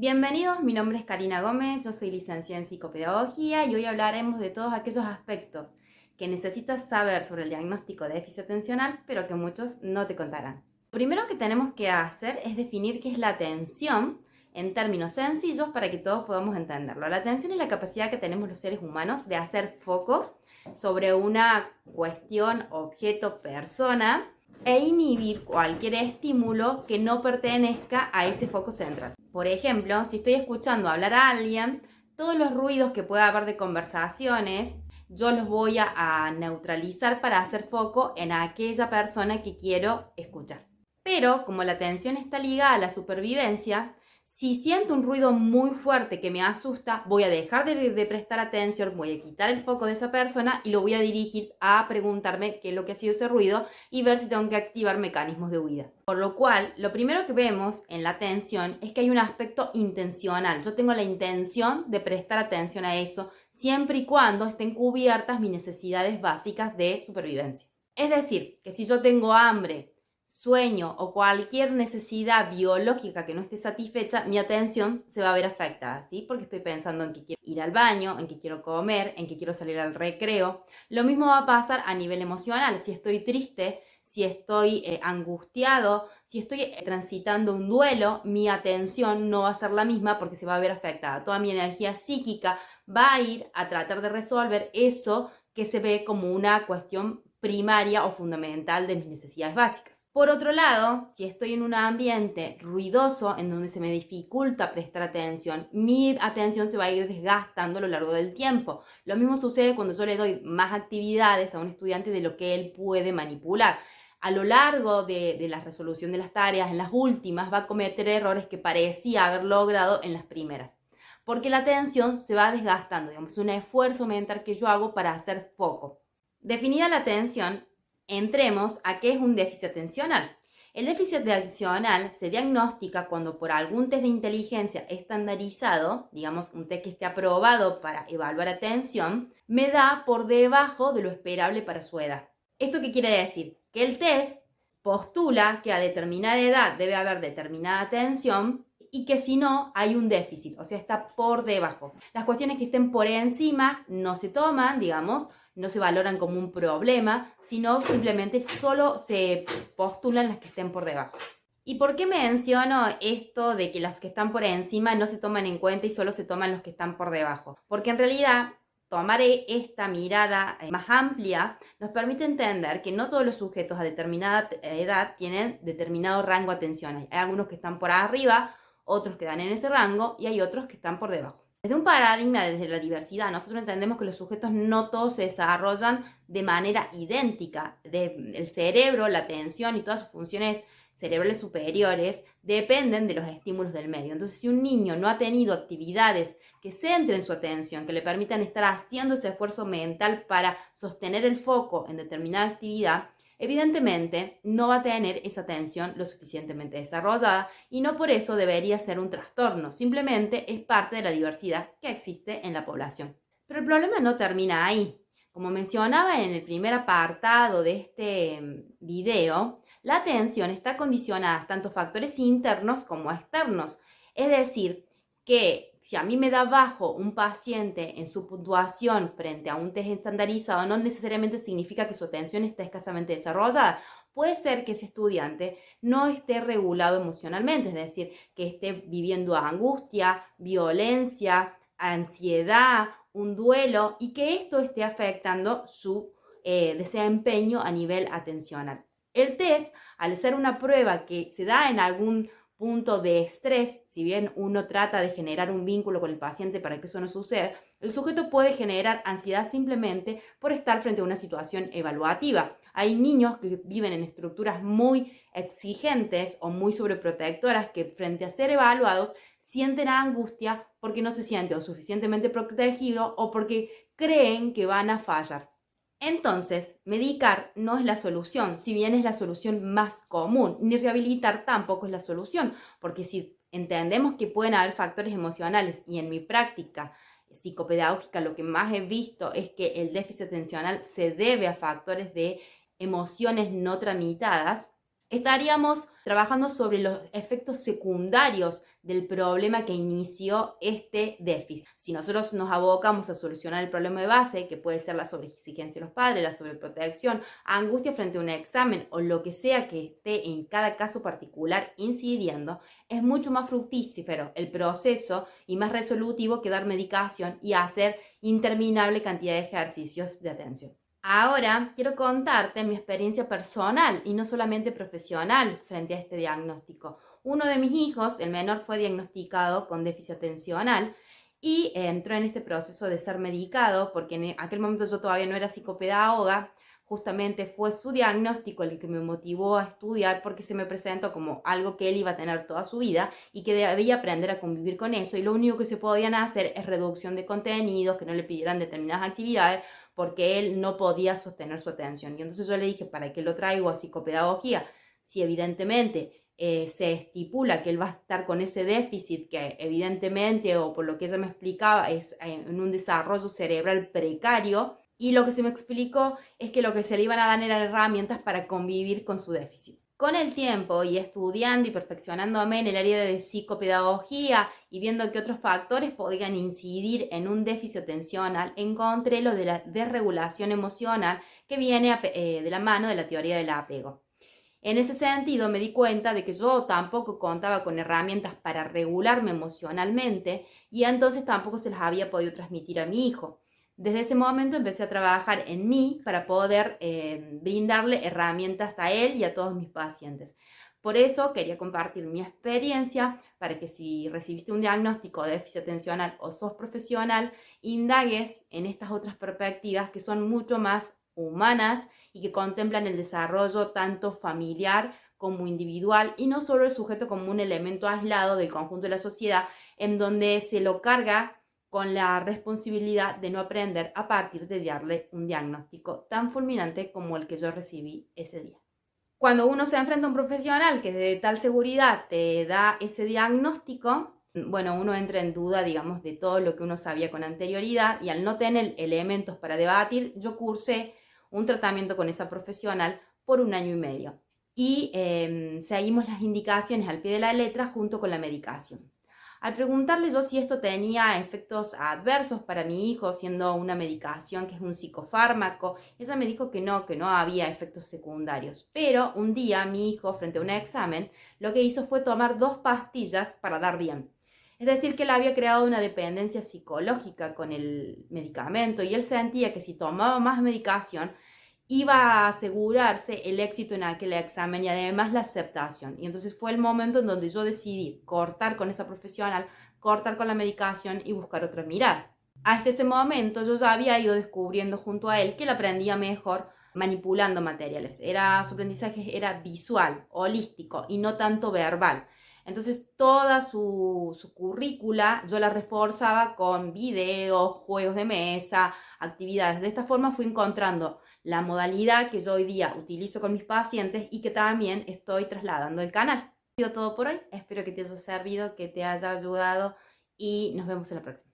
Bienvenidos, mi nombre es Karina Gómez, yo soy licenciada en psicopedagogía y hoy hablaremos de todos aquellos aspectos que necesitas saber sobre el diagnóstico de déficit atencional, pero que muchos no te contarán. Lo primero que tenemos que hacer es definir qué es la atención en términos sencillos para que todos podamos entenderlo. La atención es la capacidad que tenemos los seres humanos de hacer foco sobre una cuestión, objeto, persona e inhibir cualquier estímulo que no pertenezca a ese foco central. Por ejemplo, si estoy escuchando hablar a alguien, todos los ruidos que pueda haber de conversaciones, yo los voy a neutralizar para hacer foco en aquella persona que quiero escuchar. Pero como la atención está ligada a la supervivencia, si siento un ruido muy fuerte que me asusta, voy a dejar de prestar atención, voy a quitar el foco de esa persona y lo voy a dirigir a preguntarme qué es lo que ha sido ese ruido y ver si tengo que activar mecanismos de huida. Por lo cual, lo primero que vemos en la atención es que hay un aspecto intencional. Yo tengo la intención de prestar atención a eso siempre y cuando estén cubiertas mis necesidades básicas de supervivencia. Es decir, que si yo tengo hambre, sueño o cualquier necesidad biológica que no esté satisfecha, mi atención se va a ver afectada, ¿sí? Porque estoy pensando en que quiero ir al baño, en que quiero comer, en que quiero salir al recreo. Lo mismo va a pasar a nivel emocional. Si estoy triste, si estoy angustiado, si estoy transitando un duelo, mi atención no va a ser la misma porque se va a ver afectada. Toda mi energía psíquica va a ir a tratar de resolver eso que se ve como una cuestión primaria o fundamental de mis necesidades básicas. Por otro lado, si estoy en un ambiente ruidoso en donde se me dificulta prestar atención, mi atención se va a ir desgastando a lo largo del tiempo. Lo mismo sucede cuando yo le doy más actividades a un estudiante de lo que él puede manipular. A lo largo de la resolución de las tareas, en las últimas, va a cometer errores que parecía haber logrado en las primeras. Porque la atención se va desgastando, digamos, es un esfuerzo mental que yo hago para hacer foco. Definida la atención, entremos a qué es un déficit atencional. El déficit atencional se diagnostica cuando por algún test de inteligencia estandarizado, digamos un test que esté aprobado para evaluar atención, me da por debajo de lo esperable para su edad. ¿Esto qué quiere decir? Que el test postula que a determinada edad debe haber determinada atención y que si no hay un déficit, o sea, está por debajo. Las cuestiones que estén por encima no se toman, digamos, no se valoran como un problema, sino simplemente solo se postulan las que estén por debajo. ¿Y por qué menciono esto de que los que están por encima no se toman en cuenta y solo se toman los que están por debajo? Porque en realidad tomar esta mirada más amplia nos permite entender que no todos los sujetos a determinada edad tienen determinado rango atencional. Hay algunos que están por arriba, otros que dan en ese rango y hay otros que están por debajo. Desde un paradigma, desde la diversidad, nosotros entendemos que los sujetos no todos se desarrollan de manera idéntica. El cerebro, la atención y todas sus funciones cerebrales superiores dependen de los estímulos del medio. Entonces, si un niño no ha tenido actividades que centren su atención, que le permitan estar haciendo ese esfuerzo mental para sostener el foco en determinada actividad, evidentemente no va a tener esa atención lo suficientemente desarrollada y no por eso debería ser un trastorno, simplemente es parte de la diversidad que existe en la población. Pero el problema no termina ahí. Como mencionaba en el primer apartado de este video, la atención está condicionada tanto a factores internos como a externos. Es decir, que si a mí me da bajo un paciente en su puntuación frente a un test estandarizado, no necesariamente significa que su atención está escasamente desarrollada. Puede ser que ese estudiante no esté regulado emocionalmente, es decir, que esté viviendo angustia, violencia, ansiedad, un duelo y que esto esté afectando su desempeño a nivel atencional. El test, al ser una prueba que se da en algún punto de estrés, si bien uno trata de generar un vínculo con el paciente para que eso no suceda, el sujeto puede generar ansiedad simplemente por estar frente a una situación evaluativa. Hay niños que viven en estructuras muy exigentes o muy sobreprotectoras que frente a ser evaluados sienten angustia porque no se sienten o suficientemente protegidos o porque creen que van a fallar. Entonces, medicar no es la solución, si bien es la solución más común, ni rehabilitar tampoco es la solución, porque si entendemos que pueden haber factores emocionales y en mi práctica psicopedagógica lo que más he visto es que el déficit atencional se debe a factores de emociones no tramitadas, estaríamos trabajando sobre los efectos secundarios del problema que inició este déficit. Si nosotros nos abocamos a solucionar el problema de base, que puede ser la sobreexigencia de los padres, la sobreprotección, angustia frente a un examen o lo que sea que esté en cada caso particular incidiendo, es mucho más fructífero el proceso y más resolutivo que dar medicación y hacer interminable cantidad de ejercicios de atención. Ahora quiero contarte mi experiencia personal y no solamente profesional frente a este diagnóstico. Uno de mis hijos, el menor, fue diagnosticado con déficit atencional y entró en este proceso de ser medicado porque en aquel momento yo todavía no era psicopedagoga. Justamente fue su diagnóstico el que me motivó a estudiar porque se me presentó como algo que él iba a tener toda su vida y que debía aprender a convivir con eso, y lo único que se podían hacer es reducción de contenidos, que no le pidieran determinadas actividades porque él no podía sostener su atención. Y entonces yo le dije, ¿para qué lo traigo a psicopedagogía? Si evidentemente se estipula que él va a estar con ese déficit que evidentemente, o por lo que ella me explicaba, es en un desarrollo cerebral precario, y lo que se me explicó es que lo que se le iban a dar eran herramientas para convivir con su déficit. Con el tiempo y estudiando y perfeccionándome en el área de psicopedagogía y viendo qué otros factores podían incidir en un déficit atencional, encontré lo de la desregulación emocional que viene de la mano de la teoría del apego. En ese sentido, me di cuenta de que yo tampoco contaba con herramientas para regularme emocionalmente y entonces tampoco se las había podido transmitir a mi hijo. Desde ese momento empecé a trabajar en mí para poder brindarle herramientas a él y a todos mis pacientes. Por eso quería compartir mi experiencia para que, si recibiste un diagnóstico de déficit atencional o sos profesional, indagues en estas otras perspectivas que son mucho más humanas y que contemplan el desarrollo tanto familiar como individual, y no solo el sujeto como un elemento aislado del conjunto de la sociedad en donde se lo carga con la responsabilidad de no aprender a partir de darle un diagnóstico tan fulminante como el que yo recibí ese día. Cuando uno se enfrenta a un profesional que de tal seguridad te da ese diagnóstico, bueno, uno entra en duda, digamos, de todo lo que uno sabía con anterioridad, y al no tener elementos para debatir, yo cursé un tratamiento con esa profesional por 1 año y medio y seguimos las indicaciones al pie de la letra junto con la medicación. Al preguntarle yo si esto tenía efectos adversos para mi hijo, siendo una medicación que es un psicofármaco, ella me dijo que no había efectos secundarios. Pero un día mi hijo, frente a un examen, lo que hizo fue tomar 2 pastillas para dar bien. Es decir, que él había creado una dependencia psicológica con el medicamento y él sentía que si tomaba más medicación iba a asegurarse el éxito en aquel examen y además la aceptación. Y entonces fue el momento en donde yo decidí cortar con esa profesional, cortar con la medicación y buscar otra mirada. Hasta ese momento yo ya había ido descubriendo junto a él que él aprendía mejor manipulando materiales. Su aprendizaje era visual, holístico y no tanto verbal. Entonces toda su currícula yo la reforzaba con videos, juegos de mesa, actividades. De esta forma fui encontrando la modalidad que yo hoy día utilizo con mis pacientes y que también estoy trasladando al canal. Ha sido todo por hoy. Espero que te haya servido, que te haya ayudado, y nos vemos en la próxima.